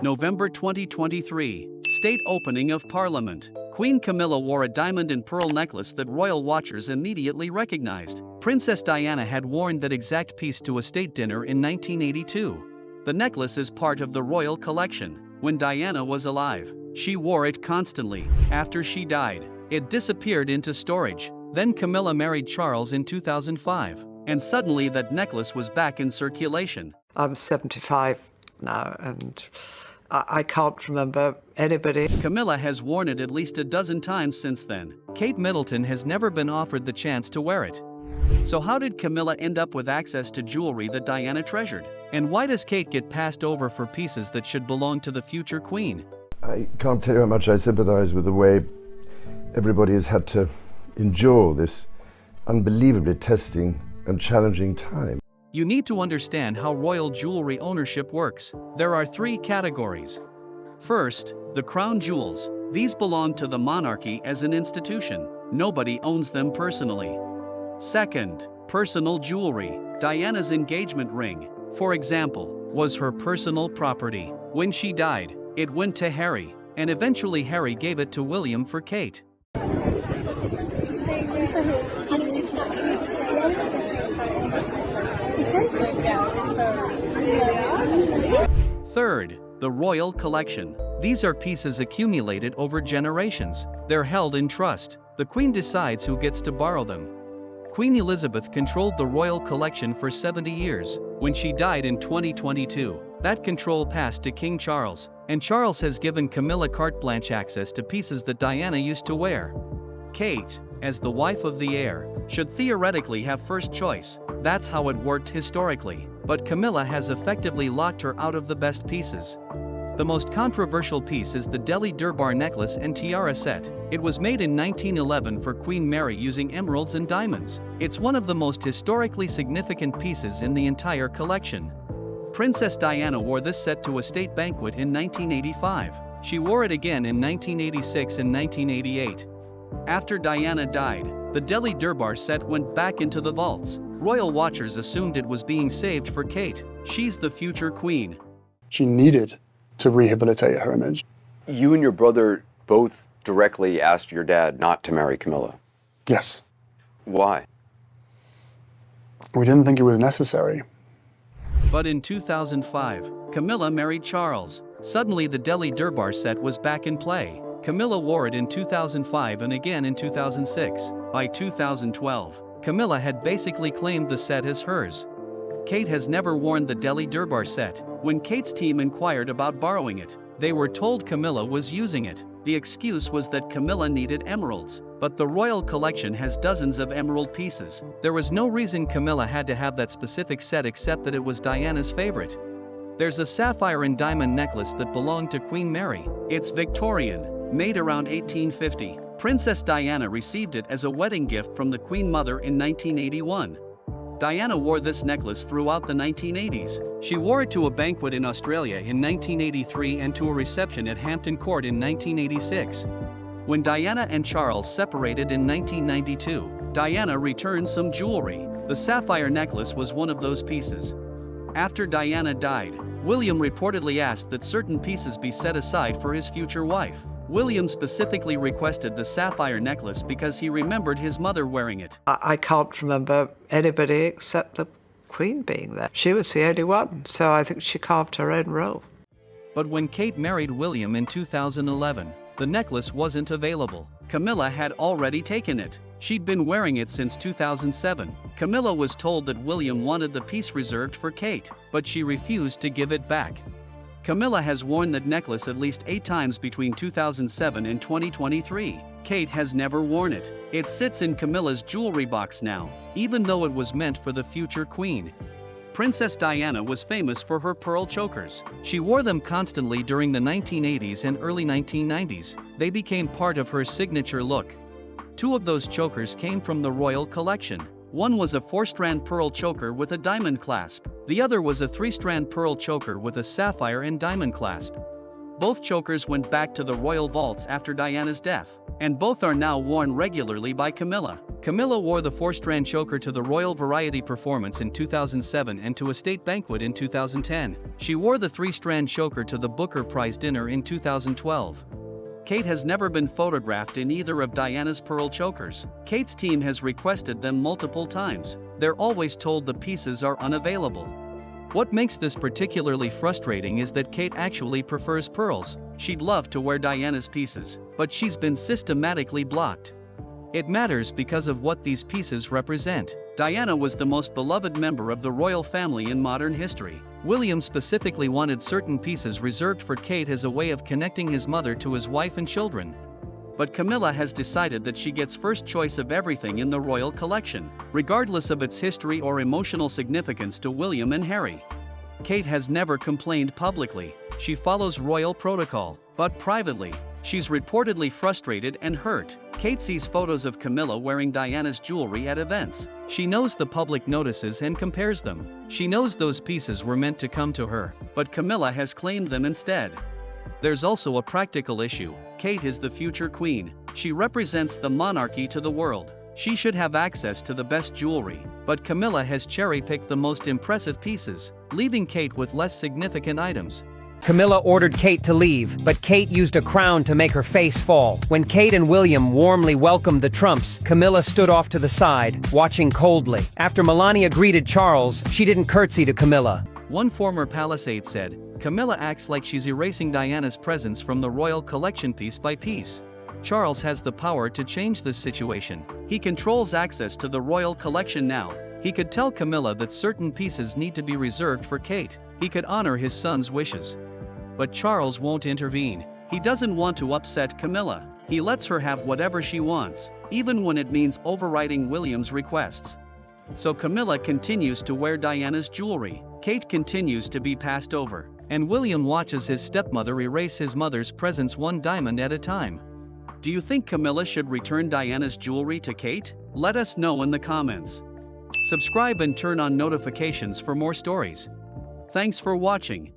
November 2023. State opening of Parliament. Queen Camilla wore a diamond and pearl necklace that royal watchers immediately recognized. Princess Diana had worn that exact piece to a state dinner in 1982. The necklace is part of the royal collection. When Diana was alive, she wore it constantly. After she died, it disappeared into storage. Then Camilla married Charles in 2005, and suddenly that necklace was back in circulation. I'm 75 now, and I can't remember anybody. Camilla has worn it at least a dozen times since then. Kate Middleton has never been offered the chance to wear it. So how did Camilla end up with access to jewelry that Diana treasured? And why does Kate get passed over for pieces that should belong to the future queen? I can't tell you how much I sympathize with the way everybody has had to endure this unbelievably testing and challenging time. You need to understand how royal jewelry ownership works. There are 3 categories. First, the crown jewels. These belong to the monarchy as an institution. Nobody owns them personally. Second, personal jewelry. Diana's engagement ring, for example, was her personal property. When she died, it went to Harry, and eventually Harry gave it to William for Kate. Third, the royal collection. These are pieces accumulated over generations. They're held in trust. The Queen decides who gets to borrow them. Queen Elizabeth controlled the royal collection for 70 years. When she died in 2022, that control passed to King Charles, and Charles has given Camilla carte blanche access to pieces that Diana used to wear. Kate, as the wife of the heir, should theoretically have first choice. That's how it worked historically. But Camilla has effectively locked her out of the best pieces. The most controversial piece is the Delhi Durbar necklace and tiara set. It was made in 1911 for Queen Mary using emeralds and diamonds. It's one of the most historically significant pieces in the entire collection. Princess Diana wore this set to a state banquet in 1985. She wore it again in 1986 and 1988. After Diana died, the Delhi Durbar set went back into the vaults. Royal watchers assumed it was being saved for Kate. She's the future queen. She needed to rehabilitate her image. You and your brother both directly asked your dad not to marry Camilla. Yes. Why? We didn't think it was necessary. But in 2005, Camilla married Charles. Suddenly the Delhi Durbar set was back in play. Camilla wore it in 2005 and again in 2006. By 2012, Camilla had basically claimed the set as hers. Kate has never worn the Delhi Durbar set. When Kate's team inquired about borrowing it, they were told Camilla was using it. The excuse was that Camilla needed emeralds, but the royal collection has dozens of emerald pieces. There was no reason Camilla had to have that specific set except that it was Diana's favorite. There's a sapphire and diamond necklace that belonged to Queen Mary. It's Victorian, made around 1850. Princess Diana received it as a wedding gift from the Queen Mother in 1981. Diana wore this necklace throughout the 1980s. She wore it to a banquet in Australia in 1983 and to a reception at Hampton Court in 1986. When Diana and Charles separated in 1992, Diana returned some jewelry. The sapphire necklace was one of those pieces. After Diana died, William reportedly asked that certain pieces be set aside for his future wife. William specifically requested the sapphire necklace because he remembered his mother wearing it. I can't remember anybody except the Queen being there. She was the only one, so I think she carved her own role. But when Kate married William in 2011, the necklace wasn't available. Camilla had already taken it. She'd been wearing it since 2007. Camilla was told that William wanted the piece reserved for Kate, but she refused to give it back. Camilla has worn that necklace at least 8 times between 2007 and 2023. Kate has never worn it. It sits in Camilla's jewelry box now, even though it was meant for the future queen. Princess Diana was famous for her pearl chokers. She wore them constantly during the 1980s and early 1990s. They became part of her signature look. 2 of those chokers came from the royal collection. One was a 4-strand pearl choker with a diamond clasp. The other was a 3-strand pearl choker with a sapphire and diamond clasp. Both chokers went back to the royal vaults after Diana's death. and both are now worn regularly by Camilla. Camilla wore the 4-strand choker to the Royal Variety performance in 2007 and to a state banquet in 2010. She wore the 3-strand choker to the Booker Prize dinner in 2012. Kate has never been photographed in either of Diana's pearl chokers. Kate's team has requested them multiple times. They're always told the pieces are unavailable. What makes this particularly frustrating is that Kate actually prefers pearls. She'd love to wear Diana's pieces, but she's been systematically blocked. It matters because of what these pieces represent. Diana was the most beloved member of the royal family in modern history. William specifically wanted certain pieces reserved for Kate as a way of connecting his mother to his wife and children. But Camilla has decided that she gets first choice of everything in the royal collection, regardless of its history or emotional significance to William and Harry. Kate has never complained publicly. She follows royal protocol, but privately, she's reportedly frustrated and hurt. Kate sees photos of Camilla wearing Diana's jewelry at events. She knows the public notices and compares them. She knows those pieces were meant to come to her, but Camilla has claimed them instead. There's also a practical issue. Kate is the future queen. She represents the monarchy to the world. She should have access to the best jewelry, but Camilla has cherry-picked the most impressive pieces, leaving Kate with less significant items. Camilla ordered Kate to leave, but Kate used a crown to make her face fall. When Kate and William warmly welcomed the Trumps, Camilla stood off to the side, watching coldly. After Melania greeted Charles, she didn't curtsy to Camilla. One former palace aide said, "Camilla acts like she's erasing Diana's presence from the royal collection piece by piece." Charles has the power to change this situation. He controls access to the royal collection now. He could tell Camilla that certain pieces need to be reserved for Kate. He could honor his son's wishes. But Charles won't intervene. He doesn't want to upset Camilla. He lets her have whatever she wants, even when it means overriding William's requests. So Camilla continues to wear Diana's jewelry. Kate continues to be passed over, and William watches his stepmother erase his mother's presents one diamond at a time. Do you think Camilla should return Diana's jewelry to Kate? Let us know in the comments. Subscribe and turn on notifications for more stories. Thanks for watching.